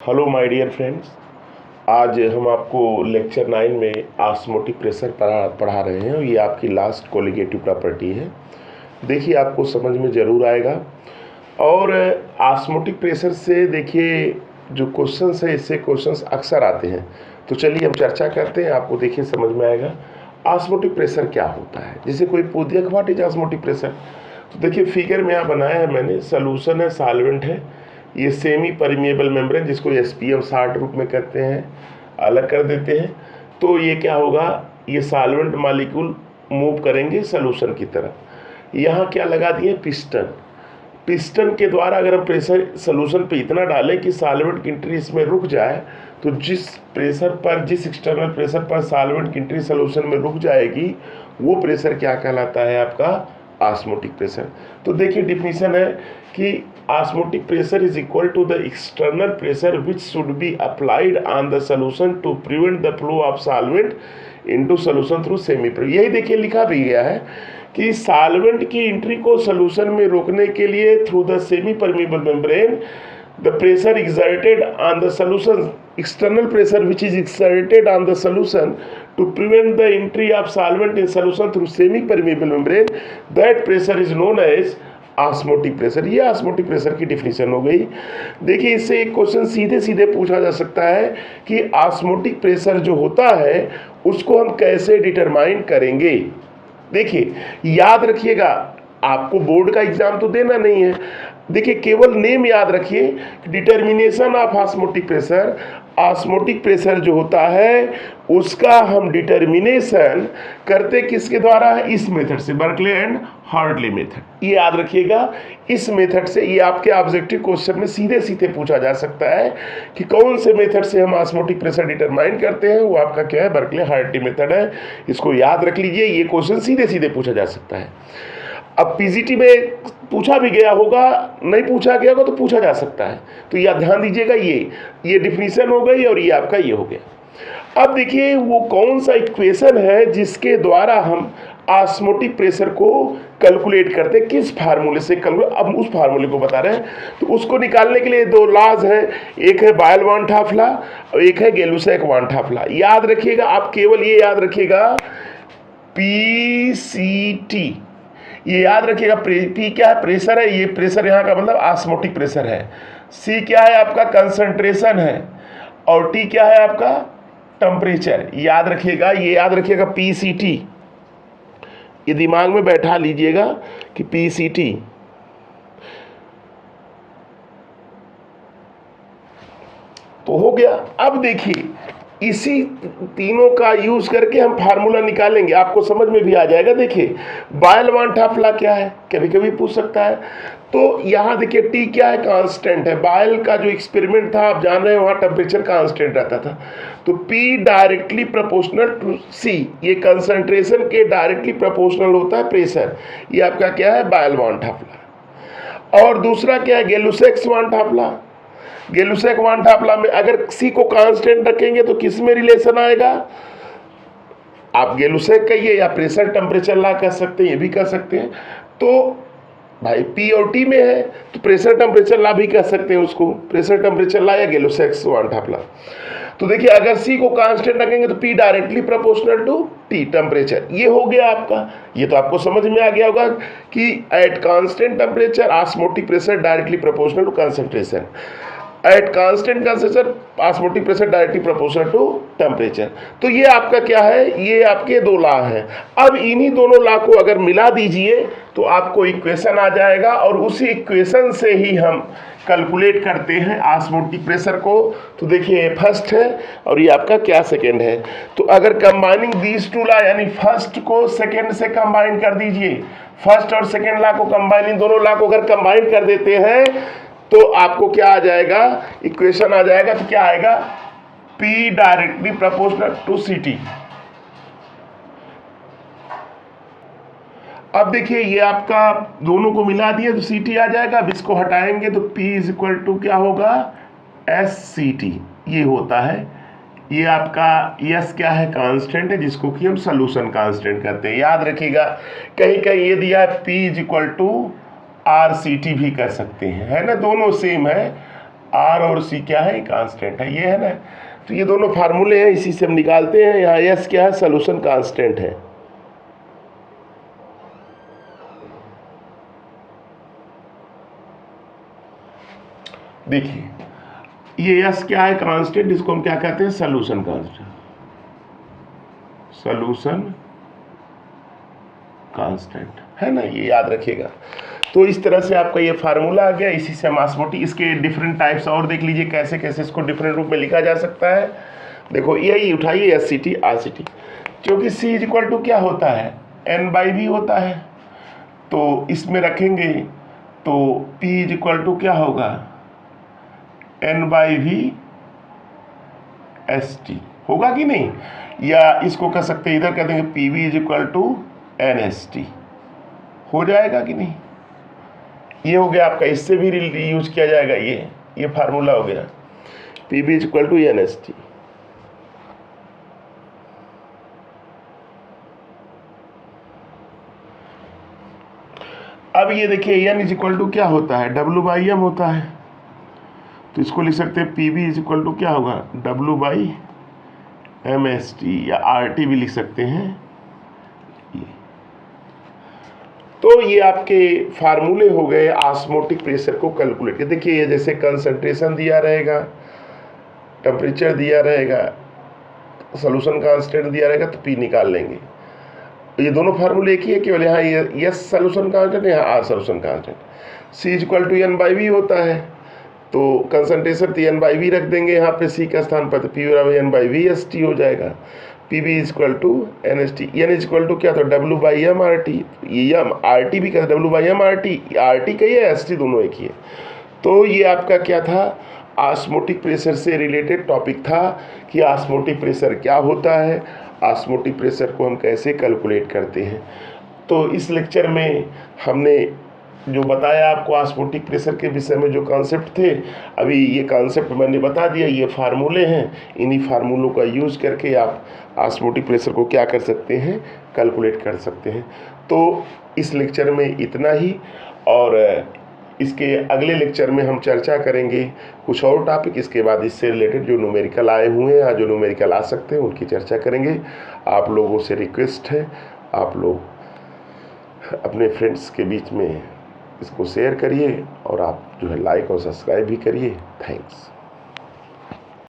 Hello my dear friends. आज हम आपको लेक्चर 9 में ऑस्मोटिक प्रेशर पढ़ा रहे हैं। ये आपकी लास्ट कोलिगेटिव प्रॉपर्टी है। देखिए आपको समझ में ज़रूर आएगा। और ऑस्मोटिक प्रेशर से देखिए जो क्वेश्चंस है, इससे क्वेश्चंस अक्सर आते हैं। तो चलिए हम चर्चा करते हैं, आपको देखिए समझ में आएगा ऑस्मोटिक प्रेशर क्या होता है। जैसे कोई पूछ दिया व्हाट इज ऑस्मोटिक प्रेशर, तो देखिए फिगर में यहाँ बनाया है मैंने। सॉल्यूशन है, सॉल्वेंट है, ये सेमी परमिएबल मेम्ब्रेन जिसको SPM 60 रूप में कहते हैं, अलग कर देते हैं। तो ये क्या होगा, ये सॉल्वेंट मॉलिक्यूल मूव करेंगे सॉल्यूशन की तरफ। यहाँ क्या लगा दिए, पिस्टन। पिस्टन के द्वारा अगर हम प्रेशर सॉल्यूशन पे इतना डालें कि सॉल्वेंट की एंट्री इसमें रुक जाए, तो जिस प्रेशर पर, जिस एक्सटर्नल प्रेशर पर सॉल्वेंट की एंट्री सॉल्यूशन में रुक जाएगी, वो प्रेशर क्या कहलाता है, आपका ऑस्मोटिक प्रेशर। तो देखिए डिफिनीशन है कि osmotic pressure is equal to the external pressure which should be applied on the solution to prevent the flow of solvent into solution through semi. यही देखिए लिखा भी गया है कि सॉल्वेंट की एंट्री को सॉल्यूशन में रोकने के लिए through the semi permeable membrane the pressure exerted on the solution, external pressure which is exerted on the solution to prevent the entry of solvent in solution through semi permeable membrane, that pressure is known as osmotic pressure. ये osmotic pressure की definition हो गई। देखिए इससे एक question सीधे सीधे पूछा जा सकता है कि ऑस्मोटिक प्रेशर जो होता है उसको हम कैसे डिटरमाइन करेंगे। देखिए याद रखिएगा, आपको बोर्ड का एग्जाम तो देना नहीं है। देखिए केवल नेम याद रखिए, determination of osmotic pressure. Osmotic pressure जो होता है उसका हम डिटर्मिनेशन करते किसके द्वारा है, इस मेथड से, बर्कले एंड हार्टली मेथड। ये याद रखिएगा, इस मेथड से ये आपके ऑब्जेक्टिव क्वेश्चन में सीधे सीधे पूछा जा सकता है कि कौन से मेथड से हम ऑस्मोटिक प्रेशर डिटरमाइन करते हैं। वो आपका क्या है, बर्कले हार्टली मेथड है। इसको याद रख लीजिए, ये क्वेश्चन सीधे सीधे पूछा जा सकता है। अब PGT में पूछा भी गया होगा, नहीं पूछा गया होगा तो पूछा जा सकता है। तो यह ध्यान दीजिएगा, ये डिफिनीशन हो गई और ये आपका ये हो गया। अब देखिए वो कौन सा इक्वेशन है जिसके द्वारा हम ऑस्मोटिक प्रेशर को कैलकुलेट करते, किस फार्मूले से कैलकुलेट, अब उस फार्मूले को बता रहे हैं। तो उसको निकालने के लिए दो लॉज हैं, एक है बायल-वान-टॉफ लॉ और एक है गैलुसैक-वान-टॉफ लॉ। याद रखिएगा, आप केवल ये याद रखिएगा PCT, ये याद रखिएगा। P क्या है, प्रेशर है, ये प्रेशर यहाँ का मतलब ऑस्मोटिक प्रेशर है। C क्या है, आपका कंसंट्रेशन है। और T क्या है, आपका टेम्परेचर। याद रखिएगा, ये याद रखिएगा PCT, ये दिमाग में बैठा लीजिएगा कि PCT। तो हो गया। अब देखिए इसी तीनों का यूज करके हम फार्मूला निकालेंगे, आपको समझ में भी आ जाएगा। देखिए बायल-वान-टॉफ लॉ क्या है, कभी कभी पूछ सकता है। तो यहाँ देखिए T क्या है, कांस्टेंट है। बायल का जो एक्सपेरिमेंट था आप जान रहे हैं, वहाँ टेम्परेचर कांस्टेंट रहता था। तो P directly proportional to C, ये कंसंट्रेशन के डायरेक्टली प्रोपोर्शनल होता है प्रेशर। ये आपका क्या है, बायल-वान-टॉफ लॉ। और दूसरा क्या है, गैलुसैक-वान-टॉफ लॉ। गैलुसैक-वान-टॉफ लॉ में अगर C को कांस्टेंट रखेंगे तो किस में रिलेशन आएगा, आप गैलुसैक कहिए या प्रेशर टेम्परेचर लॉ कह सकते हैं, ये भी कह सकते हैं। तो भाई P और T में है तो प्रेशर टेम्परेचर लॉ भी कह सकते हैं उसको, प्रेशर टेम्परेचर लॉ या गैलुसैक-वान-टॉफ लॉ। तो देखिए अगर C को कांस्टेंट रखेंगे तो P directly proportional to T temperature. ये हो गया आपका, ये तो आपको समझ में आ गया होगा कि at constant temperature osmotic pressure directly proportional to concentration, at constant concentration osmotic pressure directly proportional to temperature. तो ये आपका क्या है, ये आपके दो लॉ हैं। अब इन्हीं दोनों लॉ को अगर मिला दीजिए तो आपको इक्वेशन आ जाएगा, और उसी इक्वेशन से ही हम कैलकुलेट करते हैं ऑस्मोटिक प्रेशर को। तो देखिए ये फर्स्ट है और ये आपका क्या, सेकेंड है। तो अगर कंबाइनिंग दीज टू लॉ, यानी फर्स्ट को सेकेंड से कंबाइन कर दीजिए, फर्स्ट और सेकेंड लॉ को कंबाइन, इन दोनों लॉ को अगर कंबाइन कर देते हैं तो आपको क्या आ जाएगा, इक्वेशन आ जाएगा। तो क्या आएगा, P directly proportional to CT। अब देखिए ये आपका दोनों को मिला दिया तो CT आ जाएगा। अब इसको हटाएंगे तो P इज इक्वल टू क्या होगा, SCT। ये होता है, ये आपका S क्या है, कांस्टेंट है, जिसको कि हम सॉल्यूशन कांस्टेंट करते हैं। याद रखिएगा, कहीं कहीं ये दिया है P is equal to RCT भी कर सकते हैं, है ना, दोनों सेम है। आर और सी क्या है, कांस्टेंट है, ये है ना। तो ये दोनों फार्मूले हैं, इसी से हम निकालते हैं। यहाँ एस क्या है, सोल्यूशन कांस्टेंट है। देखिए ये एस क्या है, कांस्टेंट, इसको हम क्या कहते हैं, सोल्यूशन कांस्टेंट, सोल्यूशन कांस्टेंट है ना, ये याद रखिएगा। तो इस तरह से आपका ये फार्मूला आ गया। इसी से हम ऑस्मोटिक, इसके डिफरेंट टाइप्स और देख लीजिए कैसे कैसे इसको डिफरेंट रूप में लिखा जा सकता है। देखो यही उठाइए, S C T R C T, क्योंकि सी इज इक्वल टू क्या होता है, एन बाई वी होता है। तो इसमें रखेंगे तो पी इज इक्वल टू क्या होगा, n by V S T होगा कि नहीं। या इसको कह सकते हैं, इधर कह देंगे P V is equal to n S T, हो जाएगा कि नहीं। ये हो गया आपका, इससे भी यूज किया जाएगा, ये फार्मूला हो गया, P V is equal to n S T. अब ये देखिए एन इज इक्वल टू क्या होता है, डब्ल्यू बाई एम होता है। तो इसको लिख सकते हैं P V is equal to क्या होगा, W by M S T, या आर टी भी लिख सकते हैं। तो ये आपके फार्मूले हो गए ऑस्मोटिक प्रेशर को कैलकुलेट। देखिए ये जैसे कंसंट्रेशन दिया रहेगा, टेम्परेचर दिया रहेगा, सोल्यूशन कांस्टेंट दिया रहेगा, तो पी निकाल लेंगे। ये दोनों फार्मूले एक ही है, केवल यहाँ ये एस सोल्यूशन कांस्टेंट, यहाँ R solution constant. C is equal to n by V होता है, तो कंसंट्रेशन तो एन बाई वी रख देंगे यहाँ पे सी का स्थान पर, तो पी बराबर n by V S T हो जाएगा। P V is equal to n S T, n is equal to क्या था, W by M R T. ये एम आर टी भी क्या, W by M R T, R T कही है, S T दोनों एक ही है। तो ये आपका क्या था, ऑस्मोटिक प्रेशर से रिलेटेड टॉपिक था कि ऑस्मोटिक प्रेशर क्या होता है, ऑस्मोटिक प्रेशर को हम कैसे कैलकुलेट करते हैं। तो इस लेक्चर में हमने जो बताया आपको ऑस्मोटिक प्रेशर के विषय में जो कॉन्सेप्ट थे, अभी ये कॉन्सेप्ट मैंने बता दिया, ये फार्मूले हैं। इन्हीं फार्मूलों का यूज़ करके आप ऑस्मोटिक प्रेशर को क्या कर सकते हैं, कैलकुलेट कर सकते हैं। तो इस लेक्चर में इतना ही, और इसके अगले लेक्चर में हम चर्चा करेंगे कुछ और टॉपिक। इसके बाद इससे रिलेटेड जो न्यूमेरिकल आए हुए हैं या जो न्यूमेरिकल आ सकते हैं उनकी चर्चा करेंगे। आप लोगों से रिक्वेस्ट है, आप लोग अपने फ्रेंड्स के बीच में इसको शेयर करिए, और आप जो है लाइक और सब्सक्राइब भी करिए। थैंक्स।